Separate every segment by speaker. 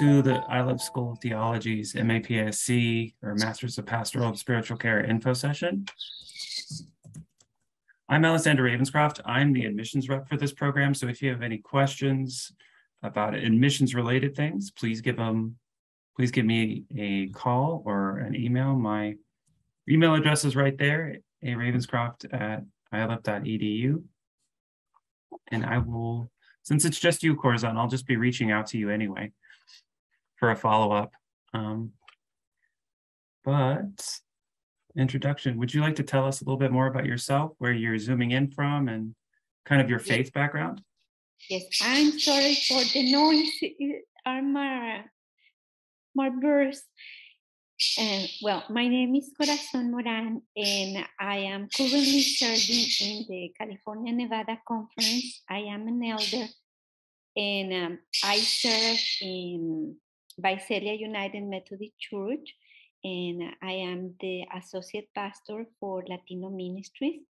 Speaker 1: to the Iliff School of Theology's MAPSC, or Masters of Pastoral and Spiritual Care info session. I'm Alexander Ravenscroft. I'm the admissions rep for this program. So if you have any questions about admissions related things, please give me a call or an email. My email address is right there, aravenscroft@iliff.edu. And I will, since it's just you, Corazon, I'll just be reaching out to you anyway for a follow-up. But introduction, would you like to tell us a little bit more about yourself, where you're zooming in from, and kind of your faith background?
Speaker 2: Yes, I'm sorry for the noise. I'm my birth. Well, my name is Corazon Moran, and I am currently serving in the California-Nevada Conference. I am an elder, and I serve in Visalia United Methodist Church, and I am the associate pastor for Latino Ministries.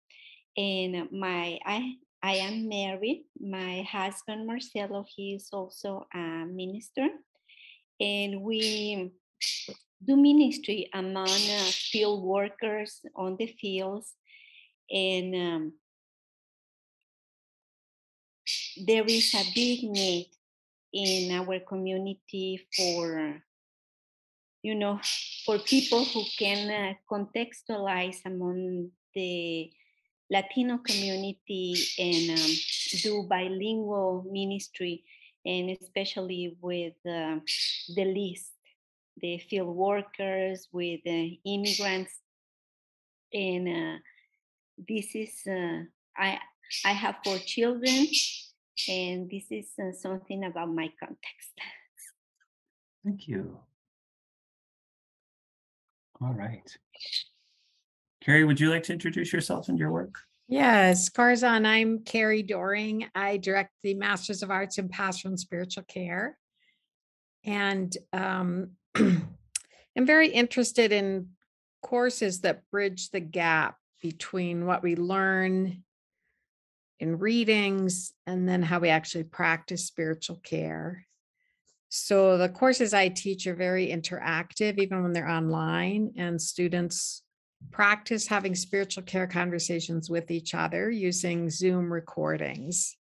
Speaker 2: And I am married. My husband Marcelo, he is also a minister, and we do ministry among field workers on the fields, and there is a big need in our community for people who can contextualize among the Latino community and do bilingual ministry, and especially with the least, the field workers, with immigrants. And this is, I have 4 children, and this is something about my context.
Speaker 1: Thank you. All right. Carrie, would you like to introduce yourself and your work?
Speaker 3: Yes, Corazon, I'm Carrie Doring. I direct the Masters of Arts in Pastoral and Spiritual Care. And I'm very interested in courses that bridge the gap between what we learn in readings and then how we actually practice spiritual care. So the courses I teach are very interactive, even when they're online, and students practice having spiritual care conversations with each other using Zoom recordings.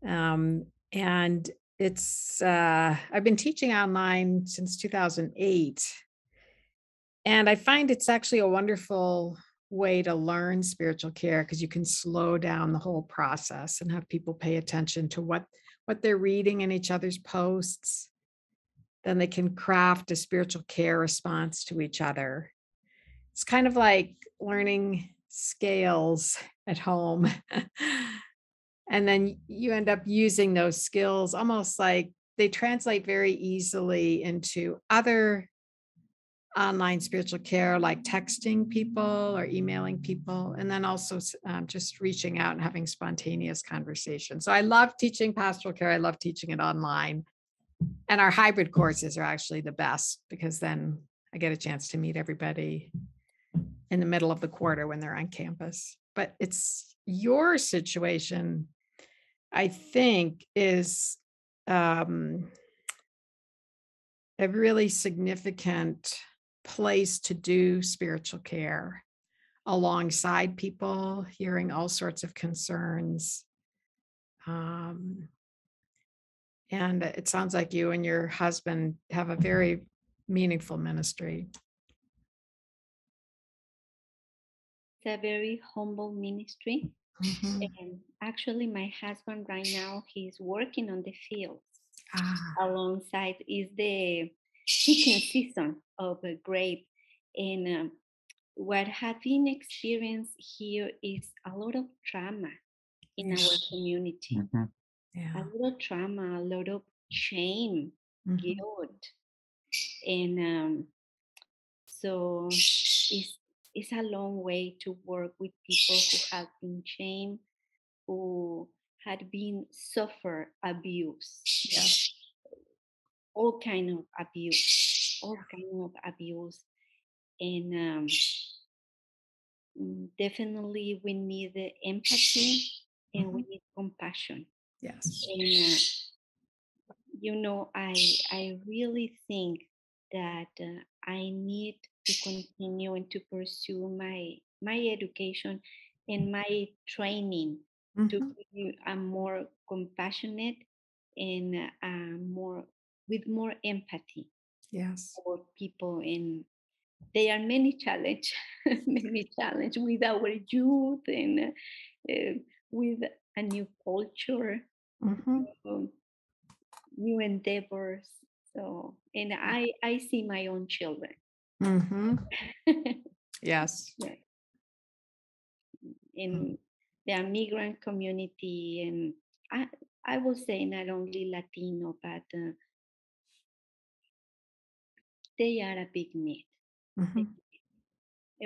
Speaker 3: And it's, I've been teaching online since 2008. And I find it's actually a wonderful way to learn spiritual care because you can slow down the whole process and have people pay attention to what they're reading in each other's posts. Then they can craft a spiritual care response to each other. It's kind of like learning scales at home. And then you end up using those skills almost like they translate very easily into other online spiritual care, like texting people or emailing people, and then also just reaching out and having spontaneous conversations. So I love teaching pastoral care. I love teaching it online. And our hybrid courses are actually the best because then I get a chance to meet everybody in the middle of the quarter when they're on campus. But it's your situation, I think, is a really significant place to do spiritual care alongside people, hearing all sorts of concerns. And it sounds like you and your husband have a very meaningful ministry.
Speaker 2: It's a very humble ministry.
Speaker 3: Mm-hmm.
Speaker 2: And actually, my husband right now, he's working on the fields alongside is the picking season of a grape. And what has been experienced here is a lot of trauma in our community.
Speaker 1: Mm-hmm.
Speaker 3: Yeah.
Speaker 2: A lot of trauma, a lot of shame, guilt. And so it's a long way to work with people who have been shamed, who had been suffer abuse.
Speaker 3: Yeah.
Speaker 2: All kind of abuse. And definitely we need the empathy and we need compassion.
Speaker 3: Yes.
Speaker 2: And I really think that I need to continue and to pursue my education and my training to
Speaker 3: Mhm.
Speaker 2: be a more compassionate and more with more empathy
Speaker 3: Yes.
Speaker 2: for people. And there are many challenge, many challenge with our youth and with a new culture,
Speaker 3: Mhm.
Speaker 2: um, new endeavors. So, and I see my own children.
Speaker 3: Mhm. Yes.
Speaker 2: Yeah, in the migrant community, and I will say not only Latino, but they are a big need.
Speaker 3: Mhm.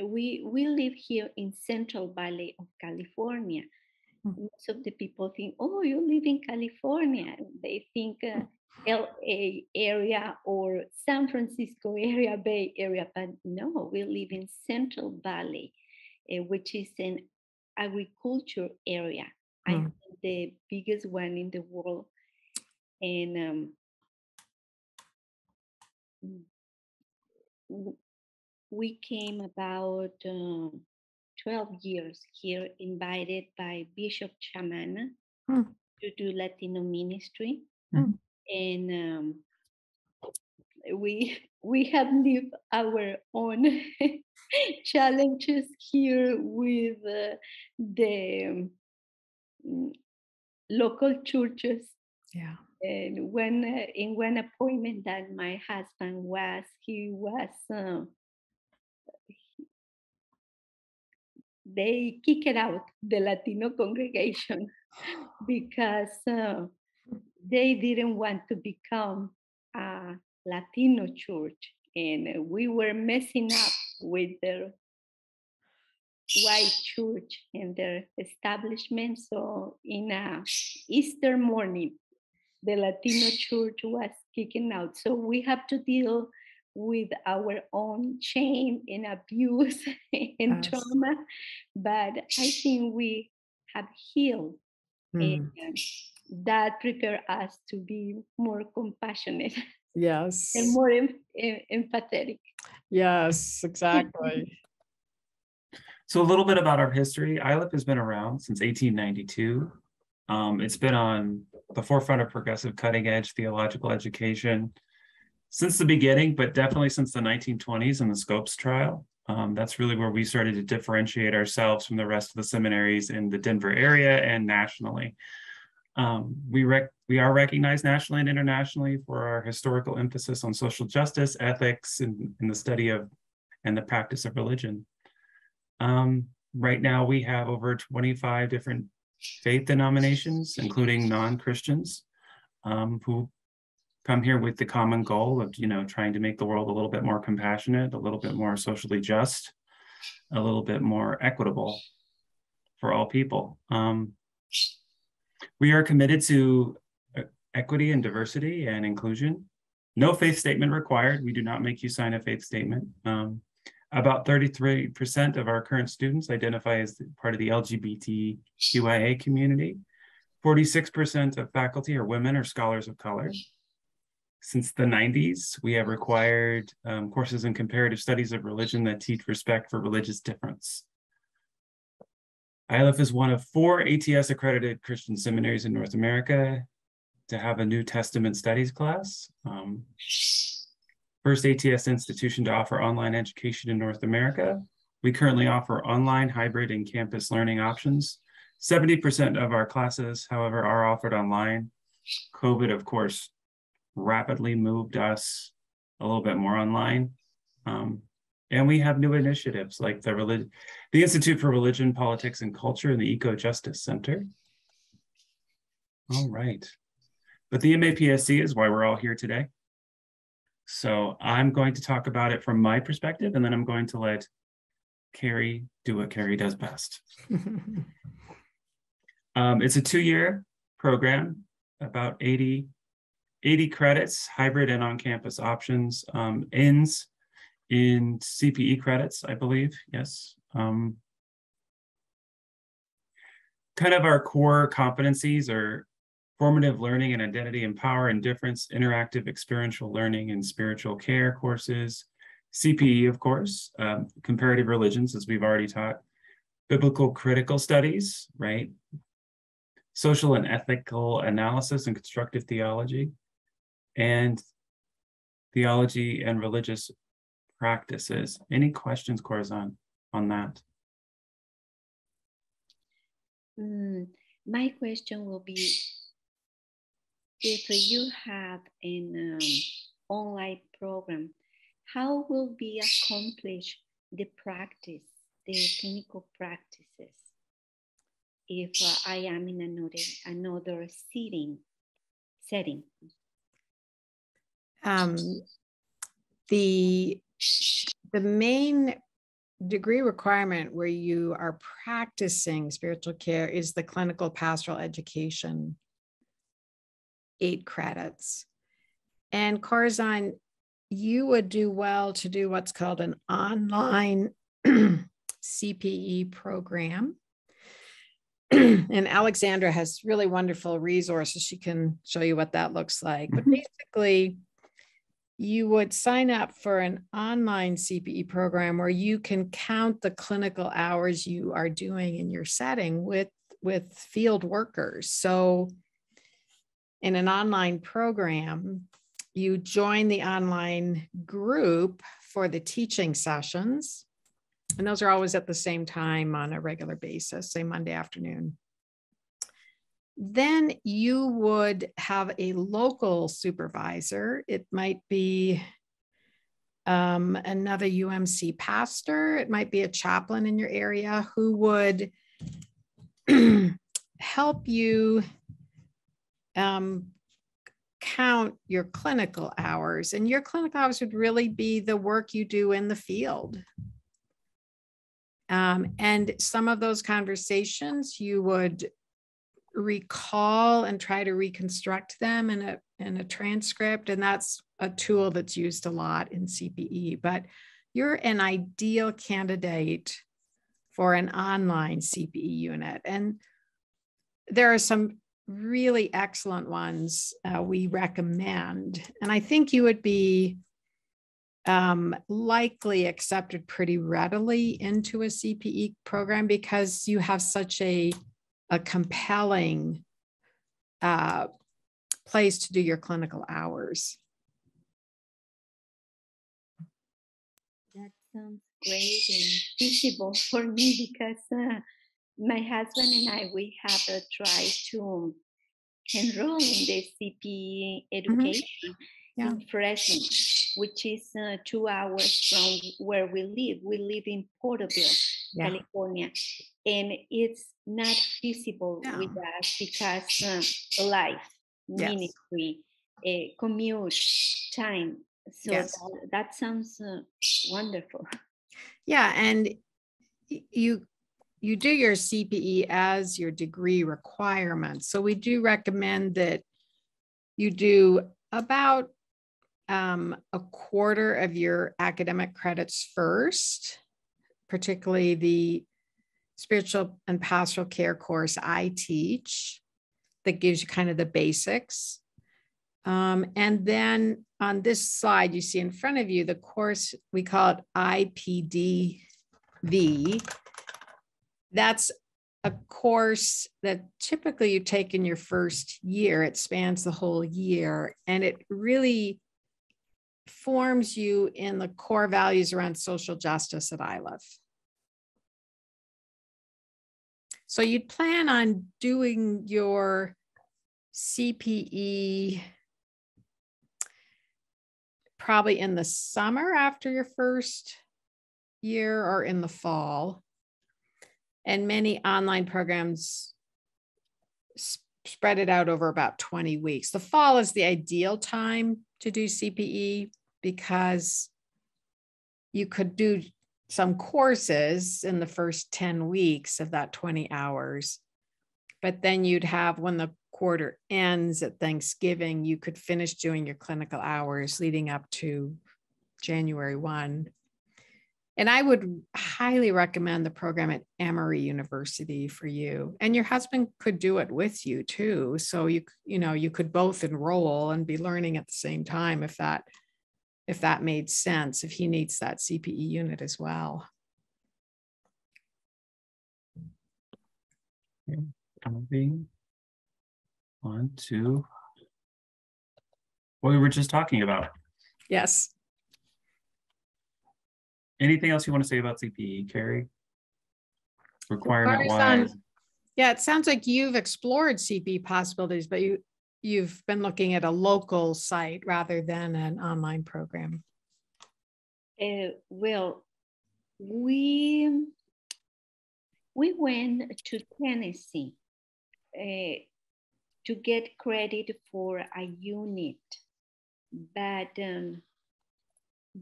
Speaker 2: We live here in Central Valley of California.
Speaker 3: Mm.
Speaker 2: Most of the people think, oh, you live in California. They think LA area or San Francisco area, Bay Area, but no, we live in Central Valley, which is an agriculture area. I
Speaker 3: Mm.
Speaker 2: think the biggest one in the world. And w- we came about 12 years here, invited by Bishop Chamana
Speaker 3: Mm.
Speaker 2: to do Latino ministry.
Speaker 3: Mm.
Speaker 2: And we have lived our own challenges here with the local churches.
Speaker 3: Yeah.
Speaker 2: And when in one appointment that my husband was, he was they kicked out the Latino congregation because they didn't want to become a Latino church, and we were messing up with their white church and their establishment. So in a Easter morning, the Latino church was kicking out. So we have to deal with our own shame and abuse and
Speaker 3: Yes.
Speaker 2: trauma. But I think we have healed, and
Speaker 3: Mm.
Speaker 2: that prepare us to be more compassionate and
Speaker 3: Yes.
Speaker 2: more empathetic.
Speaker 3: Yes, exactly.
Speaker 1: So a little bit about our history. Iliff has been around since 1892. It's been on the forefront of progressive cutting edge theological education since the beginning, but definitely since the 1920s and the Scopes trial. That's really where we started to differentiate ourselves from the rest of the seminaries in the Denver area and nationally. We are recognized nationally and internationally for our historical emphasis on social justice, ethics, and the study of and the practice of religion. Right now, we have over 25 different faith denominations, including non-Christians, who come here with the common goal of, trying to make the world a little bit more compassionate, a little bit more socially just, a little bit more equitable for all people. We are committed to equity and diversity and inclusion. No faith statement required. We do not make you sign a faith statement. About 33% of our current students identify as part of the LGBTQIA community. 46% of faculty are women or scholars of color. Since the 90s, we have required courses in comparative studies of religion that teach respect for religious difference. Iliff is one of 4 ATS-accredited Christian seminaries in North America to have a New Testament studies class. First ATS institution to offer online education in North America. We currently offer online, hybrid, and campus learning options. 70% of our classes, however, are offered online. COVID, of course, rapidly moved us a little bit more online. And we have new initiatives like the Institute for Religion, Politics, and Culture and the Eco-Justice Center. All right. But the MAPSC is why we're all here today. So I'm going to talk about it from my perspective, and then I'm going to let Carrie do what Carrie does best. It's a 2-year program, about 80 credits, hybrid and on-campus options, ends in CPE credits, I believe, yes. Kind of our core competencies are formative learning and identity and power and difference, interactive experiential learning and spiritual care courses, CPE, of course, comparative religions, as we've already taught, biblical critical studies, right? Social and ethical analysis and constructive theology, and theology and religious practices. Any questions, Corazon, on that?
Speaker 2: My question will be, if you have an online program, how will be accomplished the practice, the clinical practices, if I am in another setting?
Speaker 3: The main degree requirement where you are practicing spiritual care is the clinical pastoral education, 8 credits. And Corazon, you would do well to do what's called an online CPE program. And Alexandra has really wonderful resources. She can show you what that looks like. But basically, you would sign up for an online CPE program where you can count the clinical hours you are doing in your setting with field workers. So in an online program, you join the online group for the teaching sessions. And those are always at the same time on a regular basis, say Monday afternoon. Then you would have a local supervisor. It might be another UMC pastor. It might be a chaplain in your area who would help you count your clinical hours. And your clinical hours would really be the work you do in the field. And some of those conversations you would recall and try to reconstruct them in a transcript. And that's a tool that's used a lot in CPE, but you're an ideal candidate for an online CPE unit. And there are some really excellent ones we recommend. And I think you would be likely accepted pretty readily into a CPE program because you have such a compelling place to do your clinical hours.
Speaker 2: That sounds great and feasible for me because my husband and I, we have tried to enroll in the CPE education in Fresno, which is 2 hours from where we live. We live in Porterville, California, and it's not feasible with us because life, ministry, commute time. So that sounds wonderful.
Speaker 3: Yeah, and you do your CPE as your degree requirement. So we do recommend that you do about a quarter of your academic credits first, particularly the spiritual and pastoral care course I teach that gives you kind of the basics. And then on this slide, you see in front of you, the course, we call it IPDV. That's a course that typically you take in your first year. It spans the whole year, and it really forms you in the core values around social justice at Iliff. So you'd plan on doing your CPE probably in the summer after your first year or in the fall. And many online programs spread it out over about 20 weeks. The fall is the ideal time to do CPE because you could do some courses in the first 10 weeks of that 20 hours. But then you'd have, when the quarter ends at Thanksgiving, you could finish doing your clinical hours leading up to January 1. And I would highly recommend the program at Emory University for you. And your husband could do it with you too. So you could both enroll and be learning at the same time if that made sense, if he needs that CPE unit as well.
Speaker 1: Okay. Moving on to what we were just talking about.
Speaker 3: Yes.
Speaker 1: Anything else you want to say about CPE, Carrie? Requirement wise.
Speaker 3: Yeah, it sounds like you've explored CPE possibilities, but you've been looking at a local site rather than an online program.
Speaker 2: Well, we went to Tennessee to get credit for a unit, but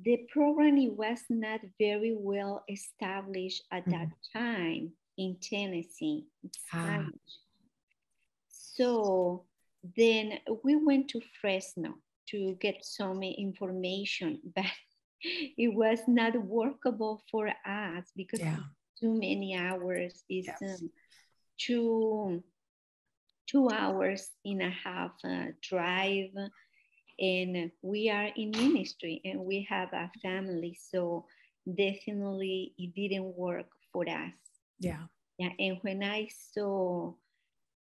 Speaker 2: the program was not very well established at that time in Tennessee. So then we went to Fresno to get some information, but it was not workable for us because too many hours. Is 2.5 hours drive. And we are in ministry and we have a family. So definitely it didn't work for us.
Speaker 3: Yeah.
Speaker 2: And when I saw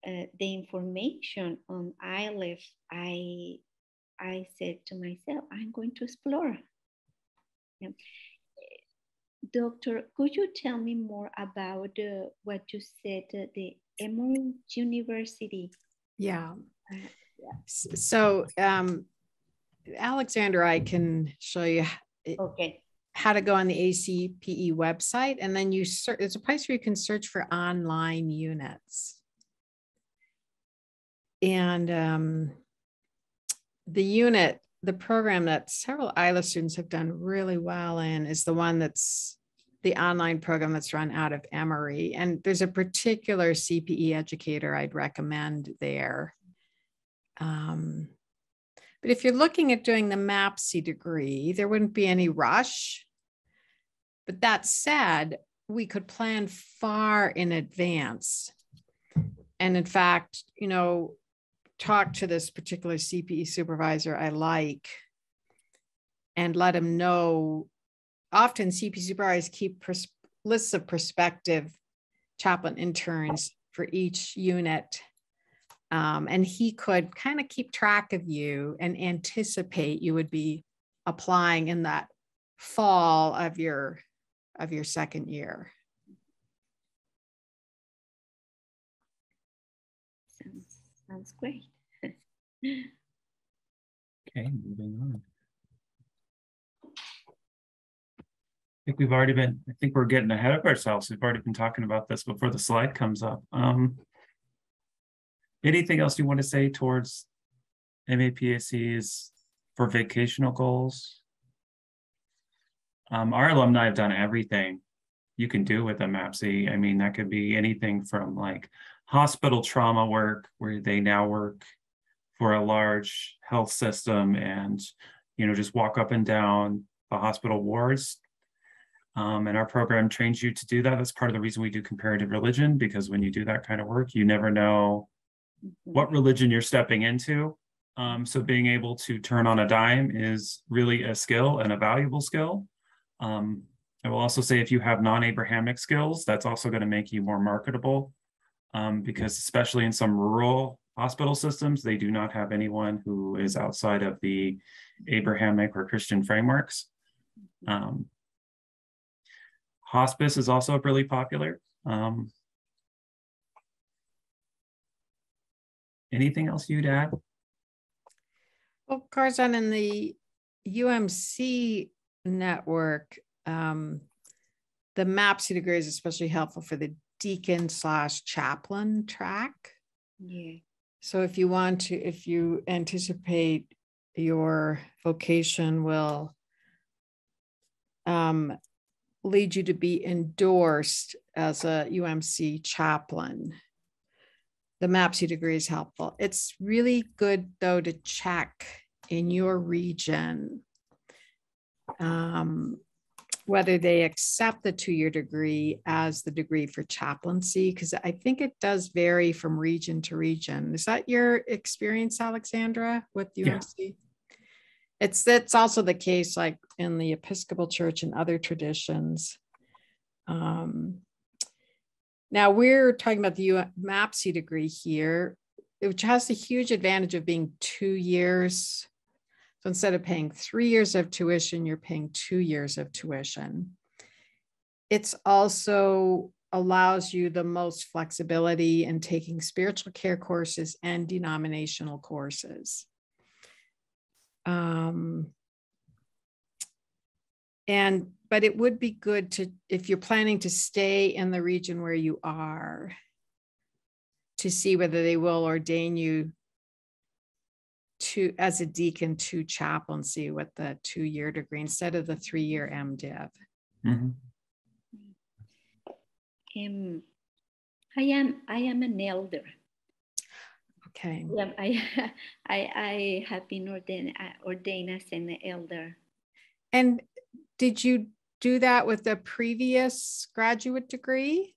Speaker 2: the information on Iliff, I said to myself, I'm going to explore. Doctor, could you tell me more about what you said, the Emory University?
Speaker 3: Yeah. So, Alexander, I can show you how to go on the ACPE website, and then you search. There's a place where you can search for online units. And the program that several Iliff students have done really well in is the one that's the online program that's run out of Emory. And there's a particular CPE educator I'd recommend there. But if you're looking at doing the MAPSC degree, there wouldn't be any rush. But that said, we could plan far in advance. And in fact, talk to this particular CPE supervisor I like and let him know. Often CPE supervisors keep lists of prospective chaplain interns for each unit. And he could kind of keep track of you and anticipate you would be applying in that fall of your second year.
Speaker 2: Sounds great.
Speaker 1: Okay, moving on. I think we're getting ahead of ourselves. We've already been talking about this before the slide comes up. Anything else you want to say towards MAPSC's for vocational goals? Our alumni have done everything you can do with a MAPSC. I mean, that could be anything from like hospital trauma work, where they now work for a large health system and, just walk up and down the hospital wards. And our program trains you to do that. That's part of the reason we do comparative religion, because when you do that kind of work, you never know what religion you're stepping into. So being able to turn on a dime is really a skill and a valuable skill. I will also say if you have non-Abrahamic skills, that's also going to make you more marketable, because especially in some rural hospital systems, they do not have anyone who is outside of the Abrahamic or Christian frameworks. Hospice is also really popular. Anything else you'd add?
Speaker 3: Well, Carzon, in the UMC network, the MAPSC degree is especially helpful for the deacon/chaplain track.
Speaker 2: Yeah.
Speaker 3: So if you anticipate your vocation will lead you to be endorsed as a UMC chaplain, the MAPSC degree is helpful. It's really good, though, to check in your region whether they accept the 2-year degree as the degree for chaplaincy, because I think it does vary from region to region. Is that your experience, Alexandra, with UMC? It's also the case like in the Episcopal Church and other traditions. Now we're talking about the MAPSC degree here, which has the huge advantage of being 2 years. So instead of paying 3 years of tuition, you're paying 2 years of tuition. It's also allows you the most flexibility in taking spiritual care courses and denominational courses. But it would be good to, if you're planning to stay in the region where you are, to see whether they will ordain you to as a deacon to chaplaincy with the 2-year degree instead of the 3-year MDiv.
Speaker 1: Mhm.
Speaker 2: I am an elder.
Speaker 3: Okay.
Speaker 2: I have been ordained as an elder.
Speaker 3: And did you do that with a previous graduate degree?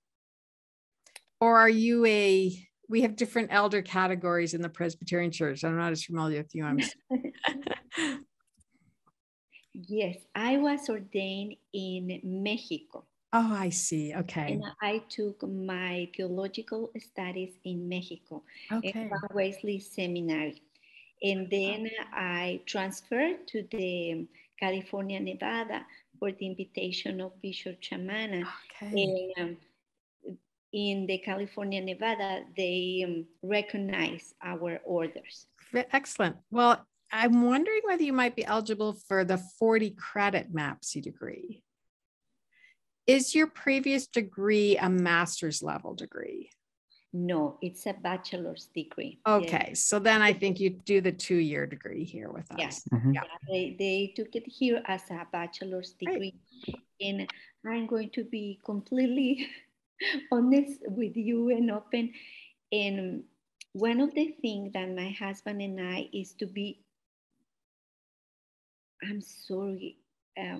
Speaker 3: Or are you we have different elder categories in the Presbyterian Church. I'm not as familiar with UMC.
Speaker 2: Yes, I was ordained in Mexico.
Speaker 3: Oh, I see. Okay.
Speaker 2: And I took my theological studies in Mexico,
Speaker 3: Okay.
Speaker 2: in Juan Wesley Seminary. And then I transferred to the California, Nevada for the invitation of Bishop Chamana.
Speaker 3: Okay.
Speaker 2: And in the California, Nevada, they recognize our orders.
Speaker 3: Excellent. Well, I'm wondering whether you might be eligible for the 40 credit MAPSC degree. Is your previous degree a master's level degree?
Speaker 2: No, it's a bachelor's degree.
Speaker 3: Okay,
Speaker 2: yes.
Speaker 3: So then I think you do the 2-year degree here with us.
Speaker 2: Yes.
Speaker 1: Mhm.
Speaker 2: Yeah, they took it here as a bachelor's degree. And I'm going to be completely honest with you and open. And one of the things that my husband and I is to be, I'm sorry,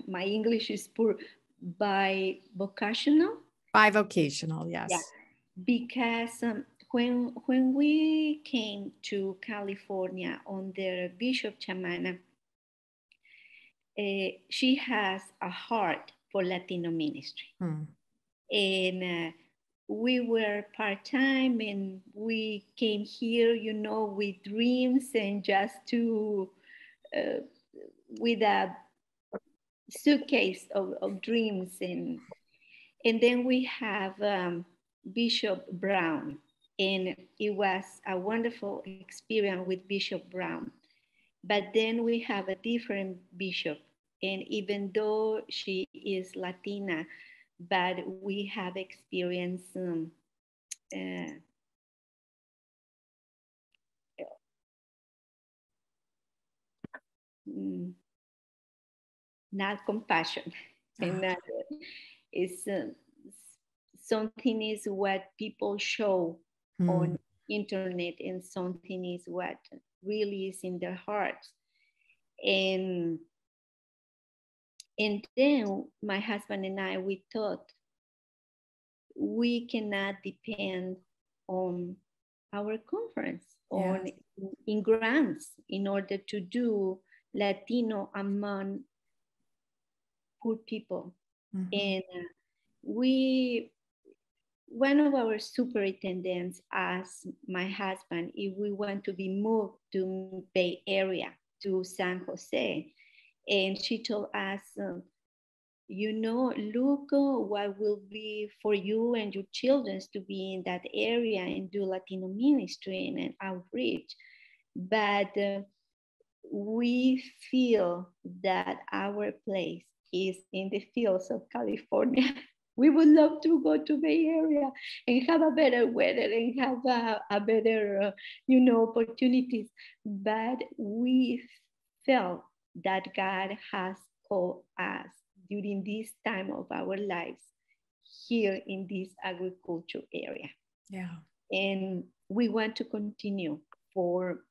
Speaker 2: my English is poor, by vocational.
Speaker 3: Bivocational, yes.
Speaker 2: Yeah, because when we came to California under Bishop Chamana, she has a heart for Latino ministry. And we were part-time and we came here, with dreams and just with a suitcase of dreams. And then we have Bishop Brown, and it was a wonderful experience with Bishop Brown. But then we have a different bishop, and even though she is Latina, but we have experienced not compassion. And it's something is what people show on internet, and something is what really is in their hearts. And then my husband and I, we thought we cannot depend on our conference, on in grants, in order to do Latino among poor people. And one of our superintendents asked my husband if we want to be moved to Bay Area, to San Jose. And she told us, look what will be for you and your children to be in that area and do Latino ministry and outreach. But we feel that our place is in the fields of California. We would love to go to Bay Area and have a better weather and have a better, opportunities. But we felt that God has called us during this time of our lives here in this agriculture area.
Speaker 3: Yeah.
Speaker 2: And we want to continue for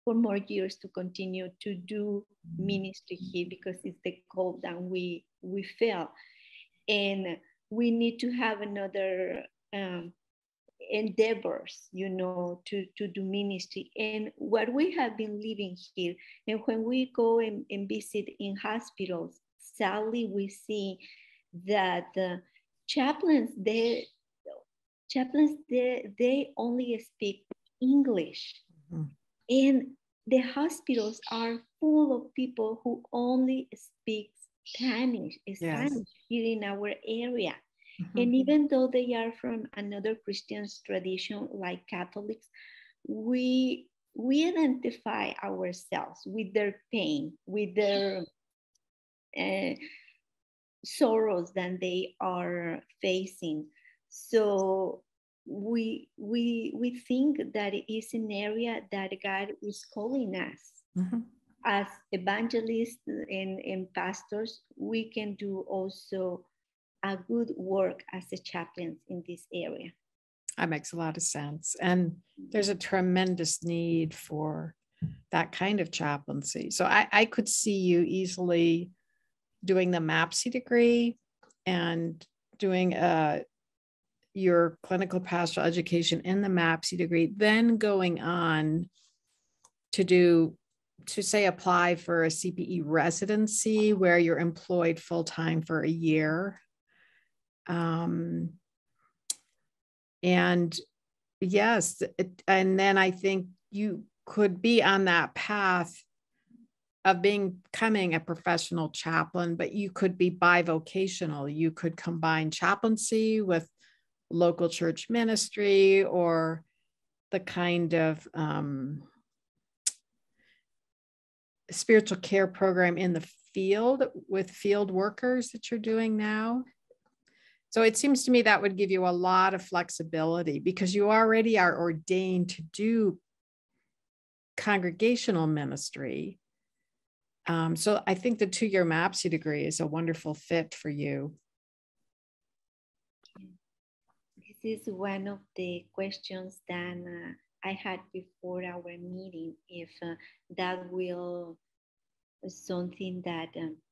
Speaker 2: more years to continue to do ministry here, because it's the call that we we fail. And we need to have another endeavors, to do ministry. And what we have been living here, and when we go and visit in hospitals, sadly we see that chaplains they only speak English. Mm-hmm. And the hospitals are full of people who only speak Spanish yes. Here in our area. Mm-hmm. And even though they are from another Christian tradition like Catholics, we identify ourselves with their pain, with their sorrows that they are facing. So we think that it is an area that God is calling us. Mm-hmm. As evangelists and pastors, we can do also a good work as a chaplains in this area.
Speaker 3: That makes a lot of sense. And there's a tremendous need for that kind of chaplaincy. So I could see you easily doing the MAPSC degree and doing your clinical pastoral education in the MAPSC degree, then going on to say apply for a CPE residency where you're employed full-time for a year. And yes, and then I think you could be on that path of becoming a professional chaplain, but you could be bivocational. You could combine chaplaincy with local church ministry or the kind of spiritual care program in the field with field workers that you're doing now. So it seems to me that would give you a lot of flexibility because you already are ordained to do congregational ministry. So I think the 2-year MAPSC degree is a wonderful fit for you.
Speaker 2: This is one of the questions that I had before our meeting, if that will something that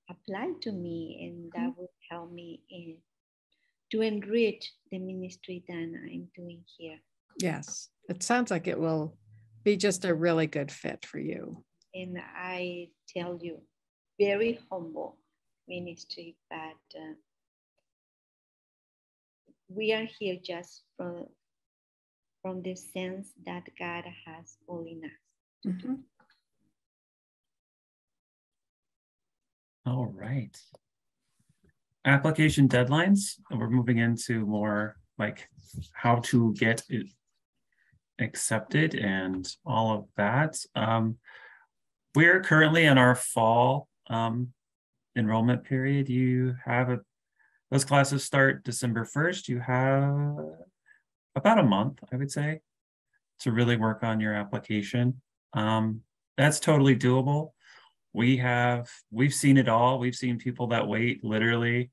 Speaker 2: apply to me and that will help me to enrich the ministry that I'm doing here.
Speaker 3: Yes, it sounds like it will be just a really good fit for you.
Speaker 2: And I tell you, very humble ministry, but we are here just from the sense that God has calling us to do.
Speaker 1: All right. Application deadlines. We're moving into more like how to get it accepted and all of that. We're currently in our fall enrollment period. You have those classes start December 1st. You have about a month, I would say, to really work on your application. That's totally doable. We've seen it all. We've seen people that wait literally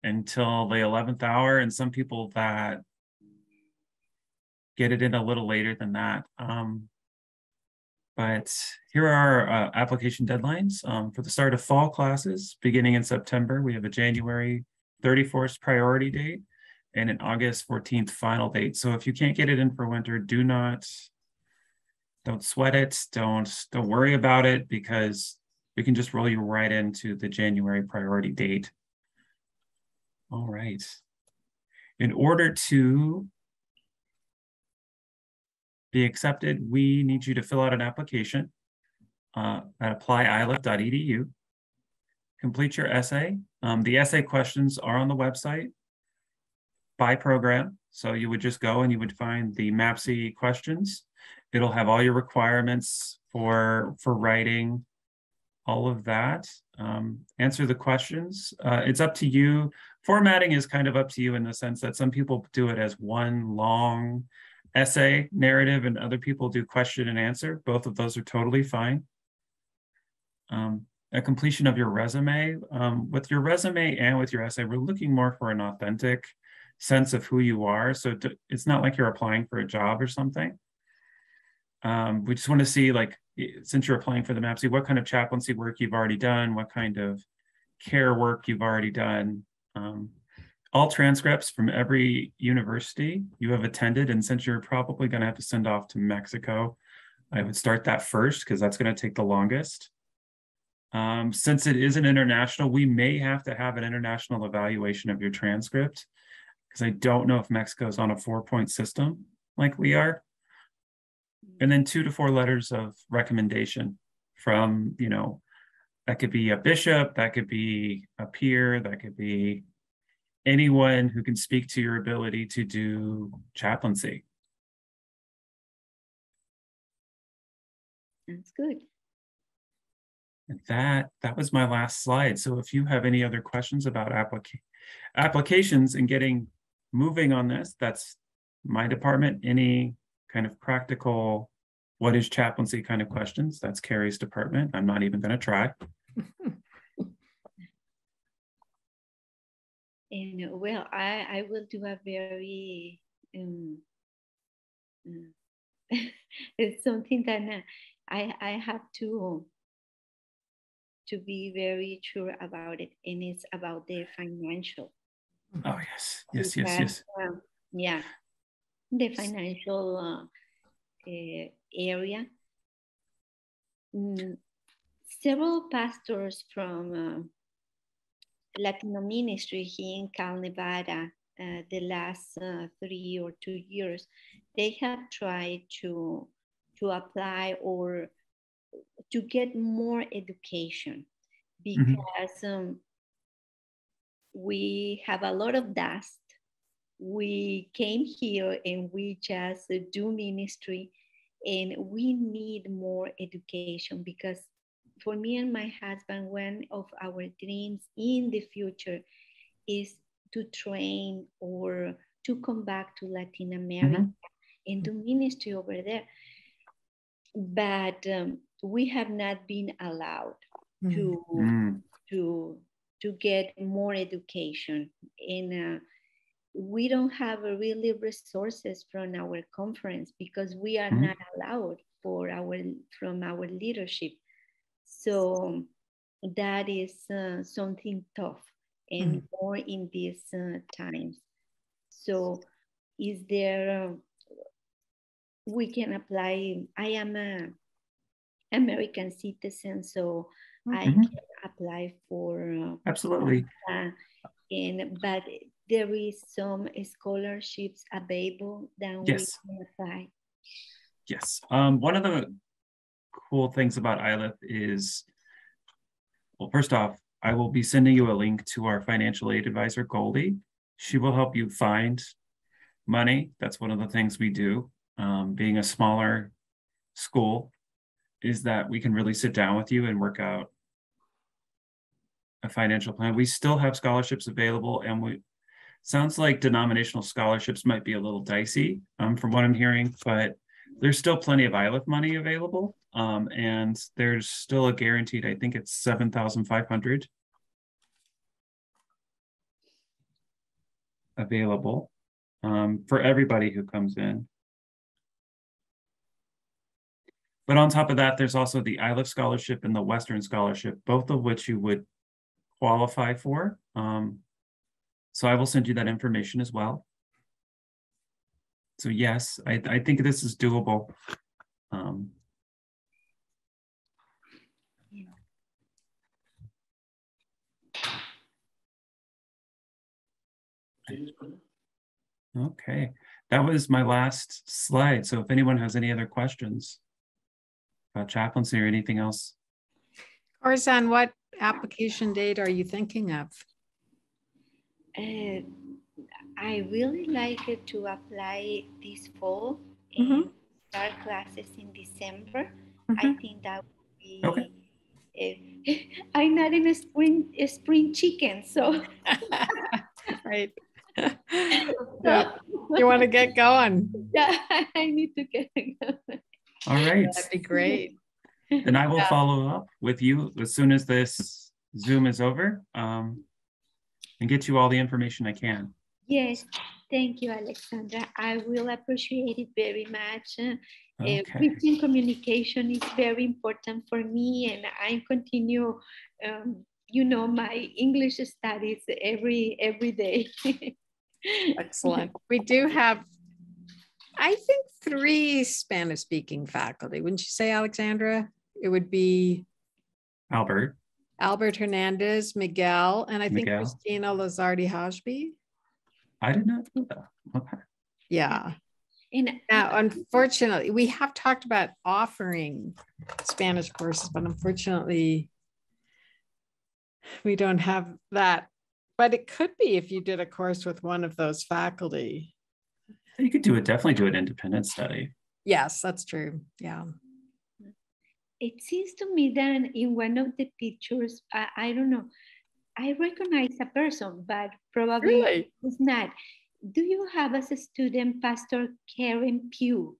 Speaker 1: until the 11th hour and some people that get it in a little later than that. But here are our application deadlines for the start of fall classes beginning in September. We have a January 31st priority date and an August 14th final date. So if you can't get it in for winter, don't sweat it. Don't worry about it because we can just roll you right into the January priority date. All right. In order to be accepted, we need you to fill out an application at applyiliff.edu. Complete your essay. The essay questions are on the website by program. So you would just go and you would find the MAPSC questions. It'll have all your requirements for writing, all of that. Answer the questions. It's up to you. Formatting is kind of up to you in the sense that some people do it as one long essay narrative and other people do question and answer. Both of those are totally fine. A completion of your resume. With your resume and with your essay, we're looking more for an authentic sense of who you are. So it's not like you're applying for a job or something. We just want to see, like, since you're applying for the MAPSC, what kind of chaplaincy work you've already done, what kind of care work you've already done. All transcripts from every university you have attended, and since you're probably going to have to send off to Mexico, I would start that first because that's going to take the longest. Since it is an international, we may have to have an international evaluation of your transcript because I don't know if Mexico is on a 4-point system like we are. And then 2 to 4 letters of recommendation from, you know, that could be a bishop, that could be a peer, that could be anyone who can speak to your ability to do chaplaincy.
Speaker 2: That's good.
Speaker 1: And that was my last slide. So if you have any other questions about applications and getting moving on this, that's my department. Any kind of practical, what is chaplaincy kind of questions, that's Carrie's department. I'm not even going to try.
Speaker 2: And well, I will do a very it's something that I have to be very sure about it, and it's about the financial.
Speaker 1: Oh yes, yes, yes, yes.
Speaker 2: Yeah, the financial area. Several pastors from Latino ministry here in Cal, Nevada, the last 3 or 2 years, they have tried to apply or to get more education because we have a lot of dust. We came here and we just do ministry, and we need more education because for me and my husband, one of our dreams in the future is to train or to come back to Latin America and do ministry over there. But we have not been allowed to get more education, and we don't have really resources from our conference because we are not allowed from our leadership. So that is something tough and more in these times. So is there, we can apply, I am an American citizen, so I can apply for.
Speaker 1: Absolutely.
Speaker 2: But there is some scholarships available that we can apply.
Speaker 1: Yes. One of the cool things about Iliff is, well, first off, I will be sending you a link to our financial aid advisor, Goldie. She will help you find money. That's one of the things we do. Being a smaller school, is that we can really sit down with you and work out a financial plan. We still have scholarships available, and sounds like denominational scholarships might be a little dicey from what I'm hearing, but there's still plenty of Iliff money available. And there's still a guaranteed, I think it's $7,500 available for everybody who comes in. But on top of that, there's also the Iliff Scholarship and the Western Scholarship, both of which you would qualify for. So I will send you that information as well. So yes, I think this is doable. Okay, that was my last slide. So if anyone has any other questions about chaplaincy or anything else.
Speaker 3: Corazon, what application date are you thinking of?
Speaker 2: I really like it to apply this fall and start classes in December. I think that would be.
Speaker 1: Okay.
Speaker 2: I'm not in a spring chicken, so.
Speaker 3: Right. Yeah. You want to get going?
Speaker 2: Yeah, I need to get going.
Speaker 1: All right.
Speaker 3: That'd be great.
Speaker 1: Then I will follow up with you as soon as this Zoom is over and get you all the information I can.
Speaker 2: Yes, thank you, Alexandra. I will appreciate it very much.
Speaker 1: Okay.
Speaker 2: Written communication is very important for me, and I continue my English studies every day.
Speaker 3: Excellent. We do have, I think, 3 Spanish speaking faculty. Wouldn't you say, Alexandra? It would be
Speaker 1: Albert
Speaker 3: Hernandez, Miguel, and I think
Speaker 1: Miguel.
Speaker 3: Christina Lazardi Hajbi.
Speaker 1: I did not know that. Okay.
Speaker 3: Yeah.
Speaker 2: And
Speaker 3: Now, unfortunately, we have talked about offering Spanish courses, but unfortunately, we don't have that. But it could be if you did a course with one of those faculty.
Speaker 1: You could definitely do an independent study.
Speaker 3: Yes, that's true. Yeah.
Speaker 2: it seems to me that in one of the pictures, I don't know, I recognize a person, but probably
Speaker 3: Really?
Speaker 2: it's not. Do you have as a student Pastor Karen Pugh?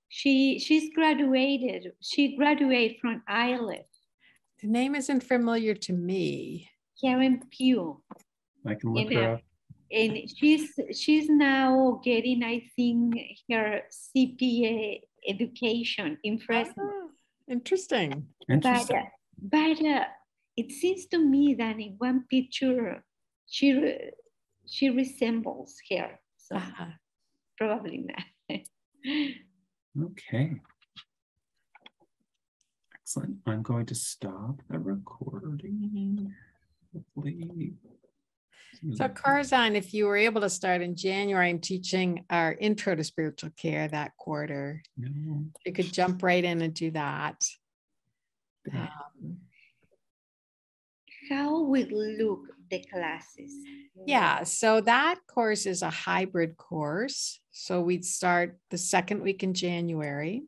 Speaker 2: She's graduated. She graduated from Iliff.
Speaker 3: The name isn't familiar to me.
Speaker 2: Karen Pugh.
Speaker 1: I can look her up.
Speaker 2: And she's now getting, I think, her CPA education in Fresno.
Speaker 3: Oh, interesting.
Speaker 1: Interesting.
Speaker 2: But it seems to me that in one picture, she resembles her. So probably not.
Speaker 1: Okay. Excellent. I'm going to stop the recording. Hopefully.
Speaker 3: So Corazon, if you were able to start in January, I'm teaching our intro to spiritual care that quarter.
Speaker 1: No.
Speaker 3: You could jump right in and do that.
Speaker 2: How will look the classes?
Speaker 3: Yeah, so that course is a hybrid course. So we'd start the second week in January.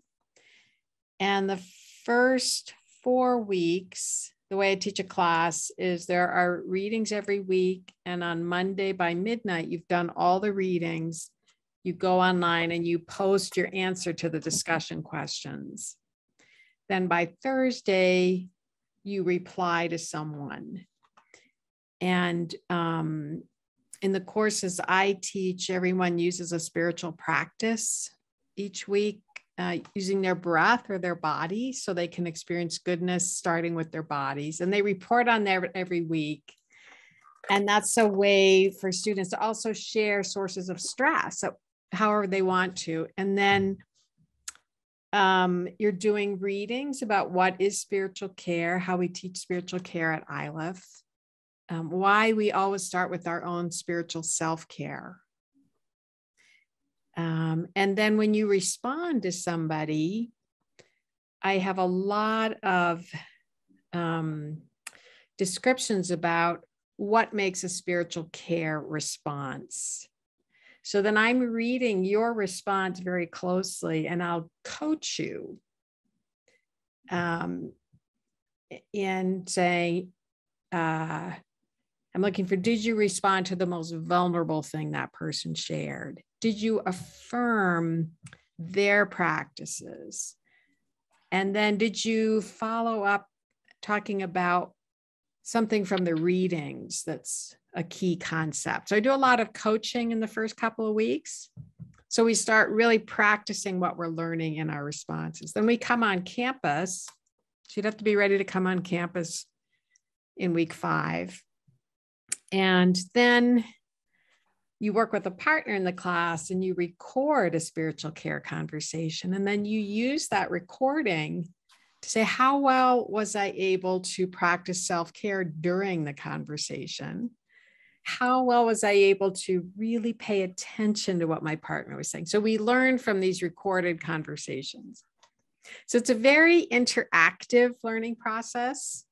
Speaker 3: And the first 4 weeks, the way I teach a class is there are readings every week. And on Monday by midnight, you've done all the readings. You go online and you post your answer to the discussion questions. Then by Thursday, you reply to someone. And in the courses I teach, everyone uses a spiritual practice each week, using their breath or their body so they can experience goodness starting with their bodies. And they report on there every week. And that's a way for students to also share sources of stress, however they want to. And then you're doing readings about what is spiritual care, how we teach spiritual care at Iliff, why we always start with our own spiritual self-care. And then when you respond to somebody, I have a lot of descriptions about what makes a spiritual care response. So then I'm reading your response very closely and I'll coach you in saying, I'm looking for, did you respond to the most vulnerable thing that person shared? Did you affirm their practices? And then did you follow up talking about something from the readings that's a key concept? So I do a lot of coaching in the first couple of weeks. So we start really practicing what we're learning in our responses. Then we come on campus. So you'd have to be ready to come on campus in week 5. And then you work with a partner in the class and you record a spiritual care conversation. And then you use that recording to say, how well was I able to practice self-care during the conversation? How well was I able to really pay attention to what my partner was saying? So we learn from these recorded conversations. So it's a very interactive learning process.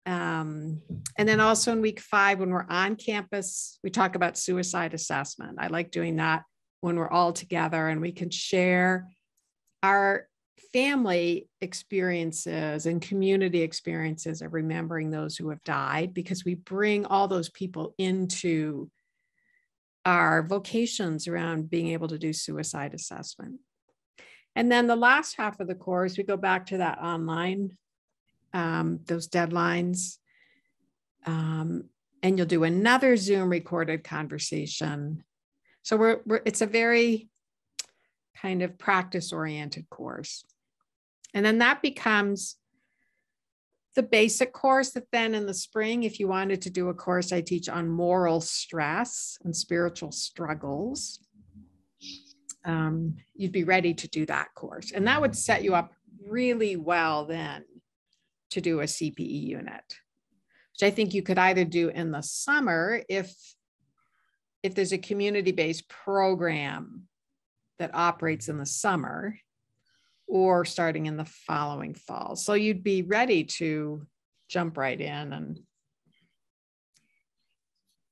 Speaker 3: And then also in week 5, when we're on campus, we talk about suicide assessment. I like doing that when we're all together and we can share our family experiences and community experiences of remembering those who have died, because we bring all those people into our vocations around being able to do suicide assessment. And then the last half of the course, we go back to that online, those deadlines, and you'll do another Zoom recorded conversation. So it's a very kind of practice-oriented course. And then that becomes the basic course that then in the spring, if you wanted to do a course I teach on moral stress and spiritual struggles, you'd be ready to do that course. And that would set you up really well then to do a CPE unit, which I think you could either do in the summer if there's a community-based program that operates in the summer, or starting in the following fall. So you'd be ready to jump right in. And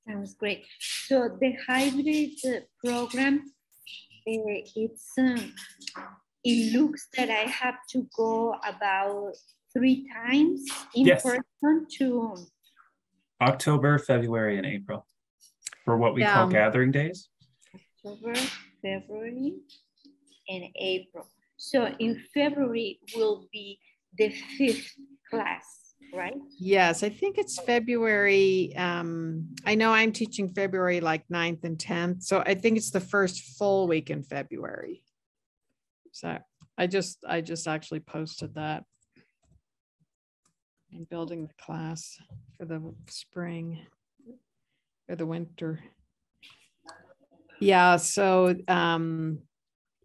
Speaker 2: sounds great. So the hybrid program, it looks that I have to go about 3 times in person to
Speaker 1: October, February, and April for what we call gathering days.
Speaker 2: October, February, and April. So in February will be the 5th class, right?
Speaker 3: Yes, I think it's February. I know I'm teaching February like 9th and 10th. So I think it's the first full week in February. So I just actually posted that. I'm building the class for the spring or the winter. Yeah, so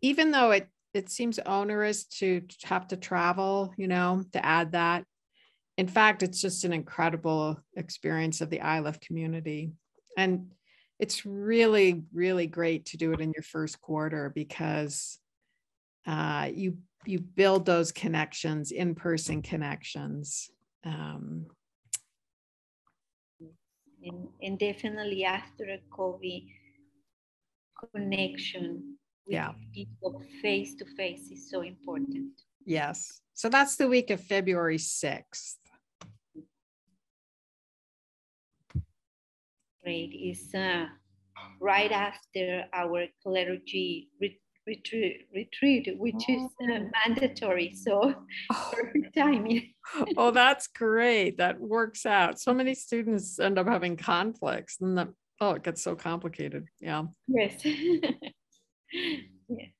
Speaker 3: even though it seems onerous to have to travel, to add that. In fact, it's just an incredible experience of the Iliff community. And it's really, really great to do it in your first quarter because you build those connections, in-person connections.
Speaker 2: And definitely after a COVID connection with people face to face is so important.
Speaker 3: Yes. So that's the week of February 6th.
Speaker 2: Great. It's right after our clergy retreat, which is mandatory. So perfect timing.
Speaker 3: Oh, that's great. That works out. So many students end up having conflicts and it gets so complicated. Yeah.
Speaker 2: Yes. Yeah.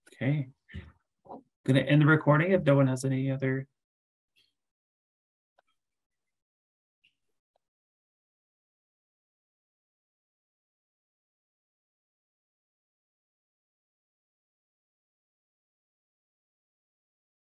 Speaker 1: Okay. I'm going to end the recording if no one has any other